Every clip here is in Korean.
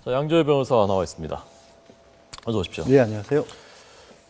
자, 양조열 변호사 나와 있습니다. 어서 오십시오. 네, 안녕하세요.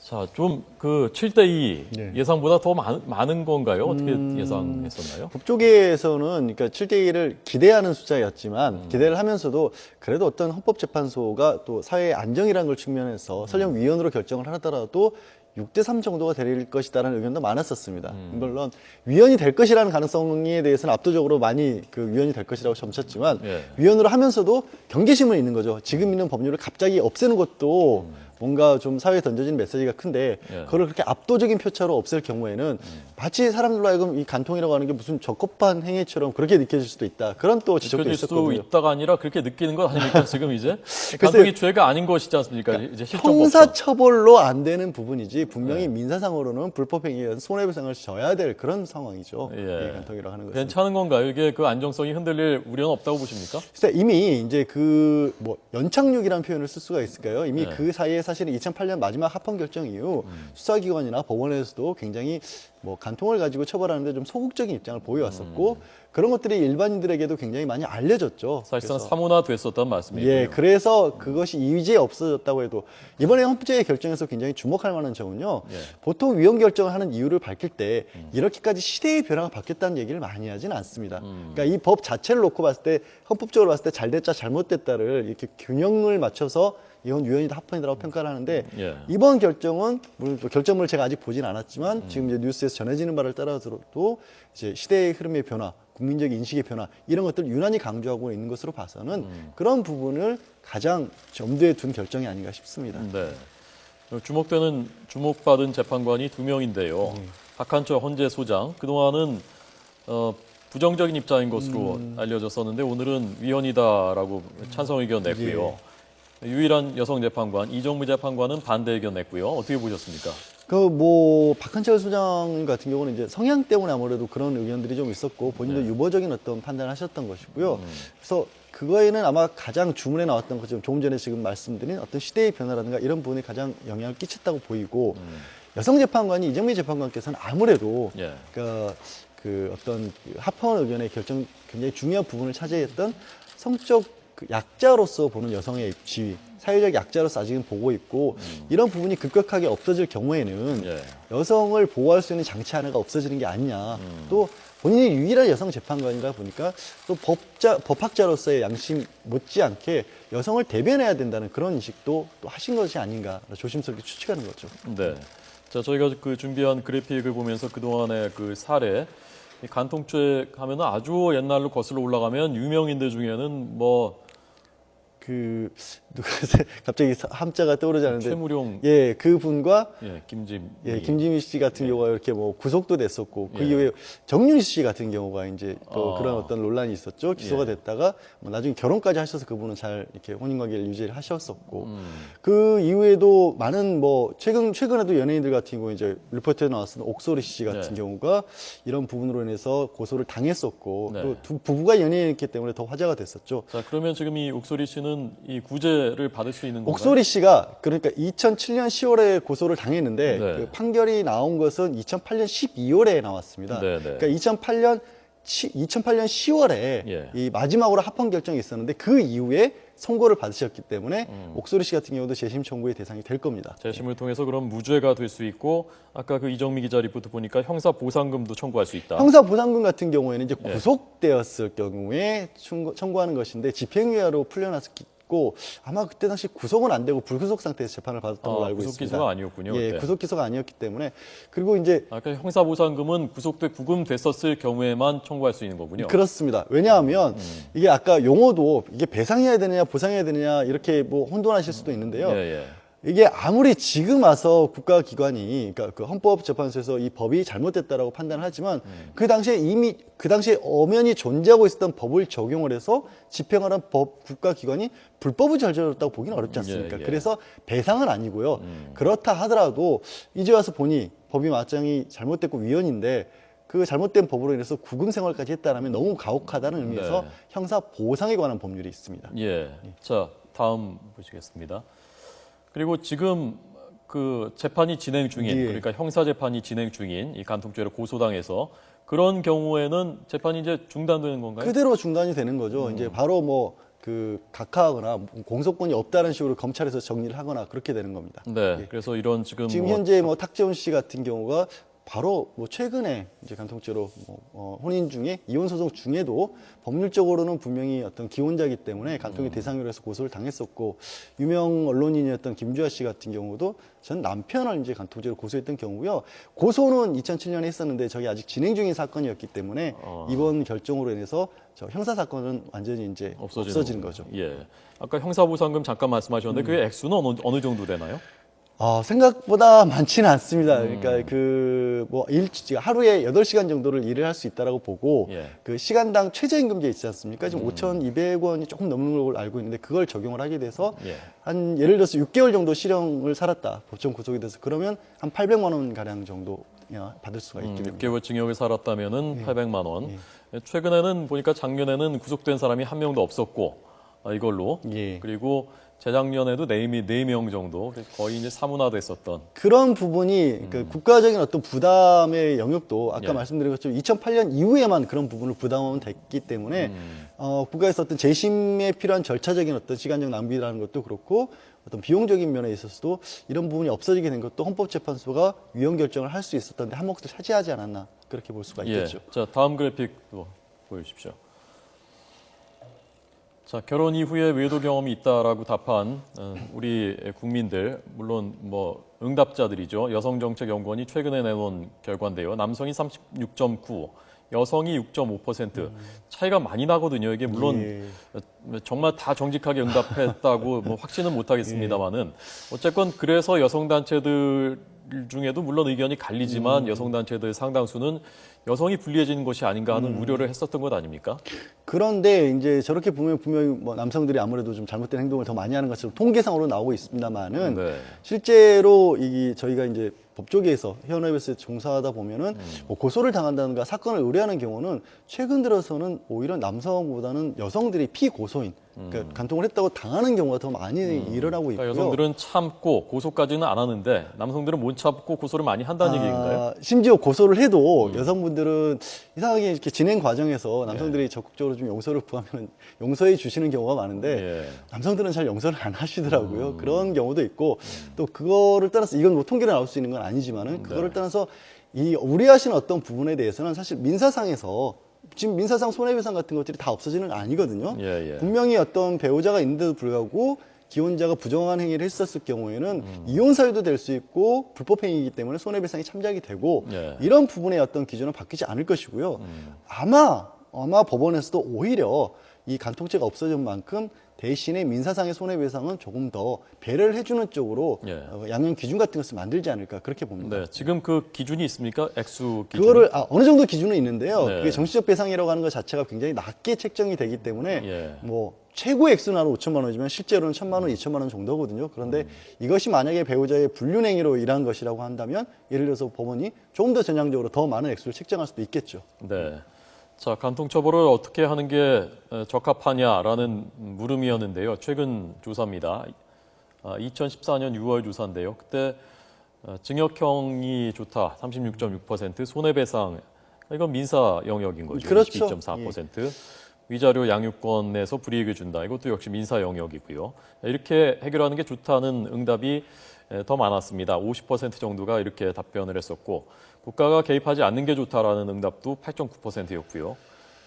자, 좀 그 7대2 네. 예상보다 더 많은 건가요? 어떻게 예상했었나요? 법조계에서는 그러니까 7대1을 기대하는 숫자였지만 기대를 하면서도 그래도 어떤 헌법재판소가 또 사회의 안정이라는 걸 측면에서 설령 위헌으로 결정을 하더라도 6대3 정도가 될 것이다라는 의견도 많았었습니다. 물론 위헌이 될 것이라는 가능성에 대해서는 압도적으로 많이 그 위헌이 될 것이라고 점쳤지만 예. 위헌으로 하면서도 경계심은 있는 거죠. 지금 있는 법률을 갑자기 없애는 것도 뭔가 좀 사회에 던져지는 메시지가 큰데 예. 그걸 그렇게 압도적인 표차로 없앨 경우에는 마치 사람들로 하여금 이 간통이라고 하는 게 무슨 적법한 행위처럼 그렇게 느껴질 수도 있다. 그런 또 지적도 느껴질 수 있었거든요. 있다가 아니라 그렇게 느끼는 것 아닙니까? 지금 이제 간통이 죄가 아닌 것이지 않습니까? 이제 실정법상. 형사처벌로 안 되는 부분이지 분명히 민사상으로는 불법행위에 의한 손해배상을 져야 될 그런 상황이죠. 예. 이 간통이라고 하는 것은. 괜찮은 건가요? 이게 그 안정성이 흔들릴 우려는 없다고 보십니까? 글쎄 이미 이제 그 뭐 연착륙이라는 표현을 쓸 수가 있을까요? 이미 네. 그 사이에 사실은 2008년 마지막 합헌 결정 이후 수사기관이나 법원에서도 굉장히 뭐 간통을 가지고 처벌하는데 좀 소극적인 입장을 보여왔었고 그런 것들이 일반인들에게도 굉장히 많이 알려졌죠. 사실상 그래서 사문화됐었단 말씀이고요. 예, 그래서 그것이 이제 없어졌다고 해도 이번에 헌법재의 결정에서 굉장히 주목할 만한 점은요. 예. 보통 위헌 결정을 하는 이유를 밝힐 때 이렇게까지 시대의 변화가 바뀌었다는 얘기를 많이 하지는 않습니다. 그러니까 이 법 자체를 놓고 봤을 때 헌법적으로 봤을 때 잘됐다 잘못됐다를 이렇게 균형을 맞춰서 이건 위헌이다 합헌이다라고 평가를 하는데 예. 이번 결정은 물론 결정문을 제가 아직 보진 않았지만 지금 이제 뉴스에서 전해지는 바를 따라서도 이제 시대의 흐름의 변화, 국민적 인식의 변화 이런 것들을 유난히 강조하고 있는 것으로 봐서는 그런 부분을 가장 염두에 둔 결정이 아닌가 싶습니다. 네. 주목받은 재판관이 2명인데요. 박한철 헌재 소장 그동안은 부정적인 입장인 것으로 알려졌었는데 오늘은 위헌이다라고 찬성 의견 냈고요. 유일한 여성 재판관 이정미 재판관은 반대 의견 냈고요. 어떻게 보셨습니까? 그 뭐 박한철 소장 같은 경우는 이제 성향 때문에 아무래도 그런 의견들이 좀 있었고 본인도 유보적인 어떤 판단을 하셨던 것이고요. 그래서 그거에는 아마 가장 주문에 나왔던 것처럼 조금 전에 지금 말씀드린 어떤 시대의 변화라든가 이런 부분이 가장 영향을 끼쳤다고 보이고 여성 재판관이 이정미 재판관께서는 아무래도 예. 그 어떤 그 합헌 의견의 결정 굉장히 중요한 부분을 차지했던 성적 그 약자로서 보는 여성의 지위, 사회적 약자로서 아직은 보고 있고 이런 부분이 급격하게 없어질 경우에는 예. 여성을 보호할 수 있는 장치 하나가 없어지는 게 아니냐. 또 본인이 유일한 여성 재판관이다 보니까 또 법학자로서의 양심 못지않게 여성을 대변해야 된다는 그런 인식도 또 하신 것이 아닌가 조심스럽게 추측하는 거죠. 네. 자, 저희가 그 준비한 그래픽을 보면서 그동안의 그 사례, 이 간통죄 하면은 아주 옛날로 거슬러 올라가면 유명인들 중에는 뭐 그 누가 갑자기 함자가 떠오르지 않는데 최무룡, 예, 그 분과 김진, 예, 김지미 씨 같은 경우가 이렇게 뭐 구속도 됐었고 그 예. 이후에 정윤 씨 같은 경우가 이제 또 아. 그런 어떤 논란이 있었죠. 기소가 예. 됐다가 뭐 나중에 결혼까지 하셔서 그분은 잘 이렇게 혼인관계를 유지를 하셨었고 그 이후에도 많은 뭐 최근에도 연예인들 같은 경우 이제 리포트에 나왔던 옥소리 씨 같은 네. 경우가 이런 부분으로 인해서 고소를 당했었고 네. 또 두 부부가 연예인이기 때문에 더 화제가 됐었죠. 자, 그러면 지금 이 옥소리 씨는 이 구제를 받을 수 있는 건가요? 옥소리 씨가 그러니까 2007년 10월에 고소를 당했는데 네. 그 판결이 나온 것은 2008년 12월에 나왔습니다. 네, 네. 그러니까 2008년 10월에 예. 이 마지막으로 합헌 결정이 있었는데 그 이후에 선고를 받으셨기 때문에 옥소리 씨 같은 경우도 재심 청구의 대상이 될 겁니다. 재심을 통해서 그럼 무죄가 될 수 있고 아까 그 이정미 기자 리포트 보니까 형사 보상금도 청구할 수 있다. 형사 보상금 같은 경우에는 이제 예. 구속되었을 경우에 청구하는 것인데 집행유예로 풀려났기 아마 그때 당시 구속은 안 되고 불구속 상태에서 재판을 받았던 걸로 알고 구속 있습니다. 기소가 아니었군요. 예, 그때. 구속 기소가 아니었기 때문에 그리고 이제 아까 형사 보상금은 구속돼 구금됐었을 경우에만 청구할 수 있는 거군요. 그렇습니다. 왜냐하면 이게 아까 용어도 이게 배상해야 되느냐 보상해야 되느냐 이렇게 뭐 혼돈하실 수도 있는데요. 예, 예. 이게 아무리 지금 와서 국가기관이 그러니까 그 헌법재판소에서 이 법이 잘못됐다라고 판단을 하지만 그 당시에 이미 그 당시에 엄연히 존재하고 있었던 법을 적용을 해서 집행하는 국가기관이 불법을 저질렀다고 보기는 어렵지 않습니까? 예, 예. 그래서 배상은 아니고요. 그렇다 하더라도 이제 와서 보니 법이 마땅히 잘못됐고 위헌인데 그 잘못된 법으로 인해서 구금 생활까지 했다라면 너무 가혹하다는 의미에서 네. 형사 보상에 관한 법률이 있습니다. 예. 자, 다음 보시겠습니다. 그리고 지금 그 재판이 진행 중인 예. 그러니까 형사 재판이 진행 중인 이 간통죄로 고소당해서 그런 경우에는 재판이 이제 중단되는 건가요? 그대로 중단이 되는 거죠. 이제 바로 뭐 그 각하하거나 공소권이 없다는 식으로 검찰에서 정리를 하거나 그렇게 되는 겁니다. 네. 그래서 이런 지금 지금 현재 뭐 탁재훈 씨 같은 경우가 바로 뭐 최근에 이제 간통죄로 혼인 중에 이혼 소송 중에도 법률적으로는 분명히 어떤 기혼자이기 때문에 간통의 대상으로 해서 고소를 당했었고, 유명 언론인이었던 김주아 씨 같은 경우도 전 남편을 이제 간통죄로 고소했던 경우고요. 고소는 2007년에 했었는데 저게 아직 진행 중인 사건이었기 때문에 이번 결정으로 인해서 저 형사 사건은 완전히 이제 없어지는 거죠. 예. 아까 형사보상금 잠깐 말씀하셨는데 그 액수는 어느 정도 되나요? 생각보다 많지는 않습니다. 그러니까 하루에 8시간 정도를 일을 할 수 있다라고 보고, 예. 그 시간당 최저임금제 있지 않습니까? 지금 5,200원이 조금 넘는 걸 알고 있는데 그걸 적용을 하게 돼서 예. 한 예를 들어서 6개월 정도 실형을 살았다. 법정 구속이 돼서 그러면 한 800만 원 가량 정도 받을 수가 있게 됩니다. 6개월 징역을 살았다면은 800만 원. 최근에는 보니까 작년에는 구속된 사람이 한 명도 없었고 이걸로. 예. 그리고 재작년에도 4명 정도 거의 이제 사문화됐었던. 그런 부분이 그 국가적인 어떤 부담의 영역도 아까 예. 말씀드린 것처럼 2008년 이후에만 그런 부분을 부담하면 됐기 때문에 국가에서 어떤 재심에 필요한 절차적인 어떤 시간적 낭비라는 것도 그렇고 어떤 비용적인 면에 있어서도 이런 부분이 없어지게 된 것도 헌법재판소가 위헌 결정을 할 수 있었던데 한 몫을 차지하지 않았나 그렇게 볼 수가 있겠죠. 예. 자, 다음 그래픽도 보여주십시오. 자, 결혼 이후에 외도 경험이 있다라고 답한 우리 국민들, 물론 뭐 응답자들이죠. 여성정책연구원이 최근에 내놓은 결과인데요. 남성이 36.9, 여성이 6.5%. 차이가 많이 나거든요. 이게 물론 정말 다 정직하게 응답했다고 뭐 확신은 못하겠습니다만은 어쨌건 그래서 여성단체들 중에도 물론 의견이 갈리지만 여성단체들 상당수는 여성이 불리해지는 것이 아닌가 하는 우려를 했었던 것 아닙니까? 그런데 이제 저렇게 보면 분명히 뭐 남성들이 아무래도 좀 잘못된 행동을 더 많이 하는 것처럼 통계상으로 나오고 있습니다만은 네. 실제로 저희가 이제 법조계에서 현업에서 종사하다 보면은 뭐 고소를 당한다든가 사건을 의뢰하는 경우는 최근 들어서는 오히려 남성보다는 여성들이 피고소인, 그러니까 간통을 했다고 당하는 경우가 더 많이 일어나고 있고요. 그러니까 여성들은 참고 고소까지는 안 하는데 남성들은 못 참고 고소를 많이 한다는 얘기인가요? 심지어 고소를 해도 여성분들은 이상하게 이렇게 진행 과정에서 남성들이 적극적으로 좀 용서를 구하면 용서해 주시는 경우가 많은데 예. 남성들은 잘 용서를 안 하시더라고요. 그런 경우도 있고 또 그거를 떠나서 이건 뭐 통계로 나올 수 있는 건 아니지만은 그거를 떠나서 이 우려하시는 어떤 부분에 대해서는 사실 민사상에서 지금 민사상 손해배상 같은 것들이 다 없어지는 건 아니거든요. 예. 분명히 어떤 배우자가 있는데도 불구하고 기혼자가 부정한 행위를 했었을 경우에는 이혼 사유도 될 수 있고 불법 행위이기 때문에 손해배상이 참작이 되고 예. 이런 부분의 어떤 기준은 바뀌지 않을 것이고요. 아마 법원에서도 오히려 이 간통죄가 없어진 만큼 대신에 민사상의 손해배상은 조금 더 배려를 해주는 쪽으로 예. 양형 기준 같은 것을 만들지 않을까 그렇게 봅니다. 네, 지금 그 기준이 있습니까? 액수 기준. 그거를 어느 정도 기준은 있는데요. 네. 그게 정치적 배상이라고 하는 것 자체가 굉장히 낮게 책정이 되기 때문에 예. 뭐 최고의 액수는 한 5천만 원이지만 실제로는 1,000만 원, 2천만 원 정도거든요. 그런데 이것이 만약에 배우자의 불륜행위로 일한 것이라고 한다면 예를 들어서 법원이 조금 더 전향적으로 더 많은 액수를 책정할 수도 있겠죠. 네. 자, 간통처벌을 어떻게 하는 게 적합하냐라는 물음이었는데요. 최근 조사입니다. 2014년 6월 조사인데요. 그때 징역형이 좋다, 36.6%, 손해배상, 이건 민사 영역인 거죠. 그렇죠. 22.4%. 위자료 양육권에서 불이익을 준다. 이것도 역시 민사 영역이고요. 이렇게 해결하는 게 좋다는 응답이 더 많았습니다. 50% 정도가 이렇게 답변을 했었고 국가가 개입하지 않는 게 좋다라는 응답도 8.9%였고요.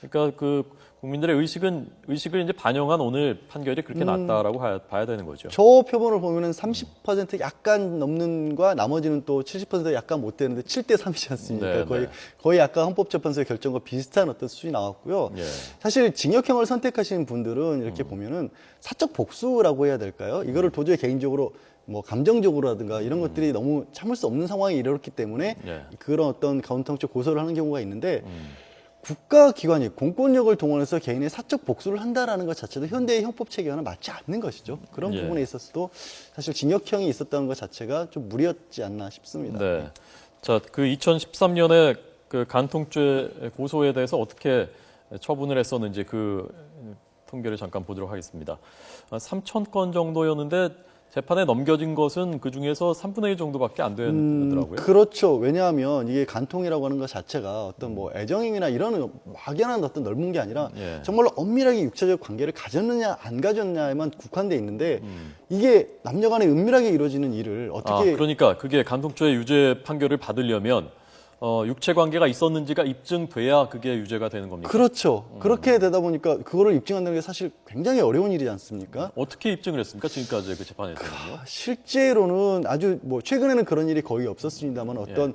그러니까 그 국민들의 의식을 이제 반영한 오늘 판결이 그렇게 낮다라고 봐야 되는 거죠. 저 표본을 보면은 30% 약간 넘는과 나머지는 또 70% 약간 못 되는데 7대 3이지 않습니까? 네, 거의 아까 헌법재판소의 결정과 비슷한 어떤 수준이 나왔고요. 예. 사실 징역형을 선택하시는 분들은 이렇게 보면은 사적 복수라고 해야 될까요? 이거를 도저히 개인적으로 뭐 감정적으로라든가 이런 것들이 너무 참을 수 없는 상황에 이르렀기 때문에 예. 그런 어떤 간통죄 고소를 하는 경우가 있는데 국가기관이 공권력을 동원해서 개인의 사적 복수를 한다라는 것 자체도 현대의 형법 체계와는 맞지 않는 것이죠. 그런 예. 부분에 있어서도 사실 징역형이 있었다는 것 자체가 좀 무리였지 않나 싶습니다. 네. 자, 그 2013년에 그 간통죄 고소에 대해서 어떻게 처분을 했었는지 그 통계를 잠깐 보도록 하겠습니다. 3,000건 정도였는데 재판에 넘겨진 것은 그 중에서 3분의 1 정도밖에 안 되더라고요. 그렇죠. 왜냐하면 이게 간통이라고 하는 것 자체가 어떤 뭐 애정행위나 이런 막연한 어떤 넓은 게 아니라 예. 정말로 엄밀하게 육체적 관계를 가졌느냐 안 가졌느냐에만 국한돼 있는데 이게 남녀간에 은밀하게 이루어지는 일을 어떻게 그러니까 그게 간통죄 유죄 판결을 받으려면 육체 관계가 있었는지가 입증돼야 그게 유죄가 되는 겁니까? 그렇죠. 그렇게 되다 보니까 그거를 입증한다는 게 사실 굉장히 어려운 일이지 않습니까? 어떻게 입증을 했습니까? 지금까지 그 재판에서는요? 실제로는 아주 뭐 최근에는 그런 일이 거의 없었습니다만 어떤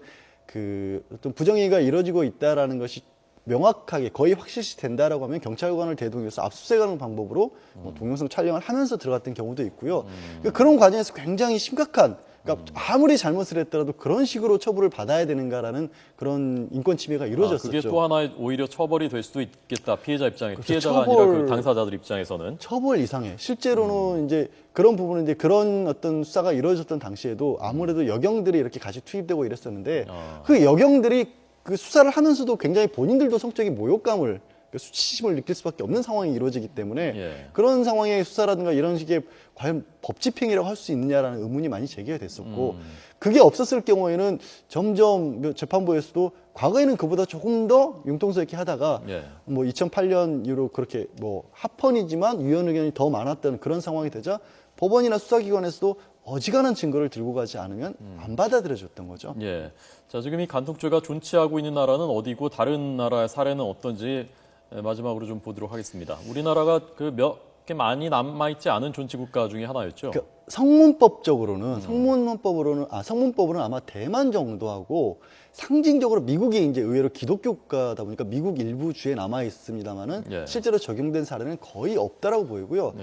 어떤 부정행위가 이루어지고 있다라는 것이 명확하게 거의 확실시 된다라고 하면 경찰관을 대동해서 압수수색하는 방법으로 뭐 동영상 촬영을 하면서 들어갔던 경우도 있고요. 그러니까 그런 과정에서 굉장히 심각한 그러니까 아무리 잘못을 했더라도 그런 식으로 처벌을 받아야 되는가라는 그런 인권 침해가 이루어졌었죠. 그게 또 하나의 오히려 처벌이 될 수도 있겠다. 피해자 입장에 그렇죠. 피해자가 아니라 그 당사자들 입장에서는 처벌 이상해. 실제로는 이제 그런 부분은 이제 그런 어떤 수사가 이루어졌던 당시에도 아무래도 여경들이 이렇게 같이 투입되고 이랬었는데 그 여경들이 그 수사를 하면서도 굉장히 본인들도 성적인 모욕감을 수치심을 느낄 수밖에 없는 상황이 이루어지기 때문에 그런 상황의 수사라든가 이런 식의 과연 법 집행이라고 할 수 있느냐라는 의문이 많이 제기가 됐었고 그게 없었을 경우에는 점점 재판부에서도 과거에는 그보다 조금 더 융통스럽게 하다가 뭐 2008년 이후로 그렇게 뭐 합헌이지만 위헌 의견이 더 많았던 그런 상황이 되자 법원이나 수사기관에서도 어지간한 증거를 들고 가지 않으면 안 받아들여줬던 거죠. 예. 자, 지금 이 간통죄가 존치하고 있는 나라는 어디고 다른 나라의 사례는 어떤지 마지막으로 좀 보도록 하겠습니다. 우리나라가 그 몇 개 많이 남아있지 않은 존치 국가 중에 하나였죠. 그러니까 성문법적으로는 성문법으로는 아마 대만 정도하고 상징적으로 미국이 이제 의외로 기독교 국가다 보니까 미국 일부 주에 남아 있습니다만은 실제로 적용된 사례는 거의 없다라고 보이고요.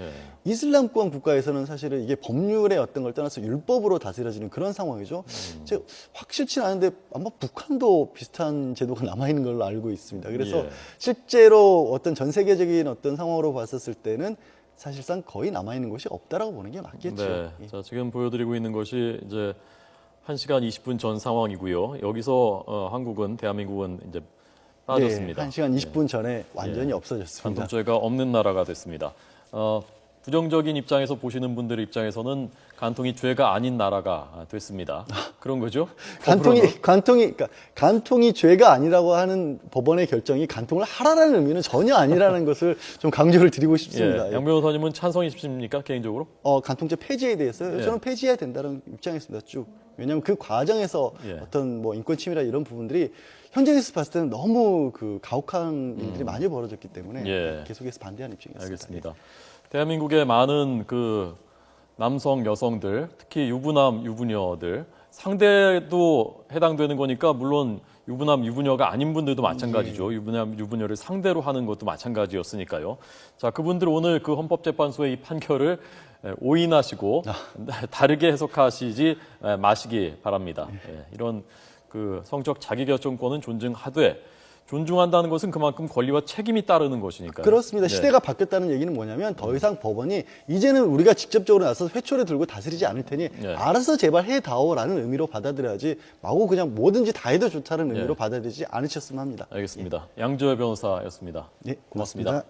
이슬람권 국가에서는 사실은 이게 법률의 어떤 걸 떠나서 율법으로 다스려지는 그런 상황이죠. 제가 확실치는 않은데 아마 북한도 비슷한 제도가 남아 있는 걸로 알고 있습니다. 그래서 실제로 어떤 전 세계적인 어떤 상황으로 봤었을 때는 사실상 거의 남아있는 곳이 없다라고 보는 게 맞겠죠. 네. 자, 지금 보여드리고 있는 것이 이제 1시간 20분 전 상황이고요. 여기서 대한민국은 이제 빠졌습니다. 1시간 20분 전에 완전히 없어졌습니다. 간통죄가 없는 나라가 됐습니다. 부정적인 입장에서 보시는 분들 입장에서는 간통이 죄가 아닌 나라가 됐습니다. 그런 거죠? 간통이 죄가 아니라고 하는 법원의 결정이 간통을 하라는 의미는 전혀 아니라는 것을 좀 강조를 드리고 싶습니다. 양 변호사님은 찬성이십니까 개인적으로? 간통죄 폐지에 대해서요. 저는 폐지해야 된다는 입장이었습니다. 쭉. 왜냐하면 그 과정에서 어떤 뭐 인권 침해나 이런 부분들이 현장에서 봤을 때는 너무 그 가혹한 일들이 많이 벌어졌기 때문에 계속해서 반대하는 입장이었습니다. 알겠습니다. 대한민국의 많은 그 남성, 여성들, 특히 유부남, 유부녀들 상대도 해당되는 거니까 물론 유부남, 유부녀가 아닌 분들도 마찬가지죠. 유부남, 유부녀를 상대로 하는 것도 마찬가지였으니까요. 자, 그분들 오늘 그 헌법재판소의 이 판결을 오인하시고 다르게 해석하시지 마시기 바랍니다. 이런 그 성적 자기결정권은 존중하되 존중한다는 것은 그만큼 권리와 책임이 따르는 것이니까요. 그렇습니다. 시대가 바뀌었다는 얘기는 뭐냐면 더 이상 법원이 이제는 우리가 직접적으로 나서서 회초리 들고 다스리지 않을 테니 알아서 제발 해다오라는 의미로 받아들여야지 마구 그냥 뭐든지 다 해도 좋다는 의미로 받아들이지 않으셨으면 합니다. 알겠습니다. 양지열 변호사였습니다. 고맙습니다.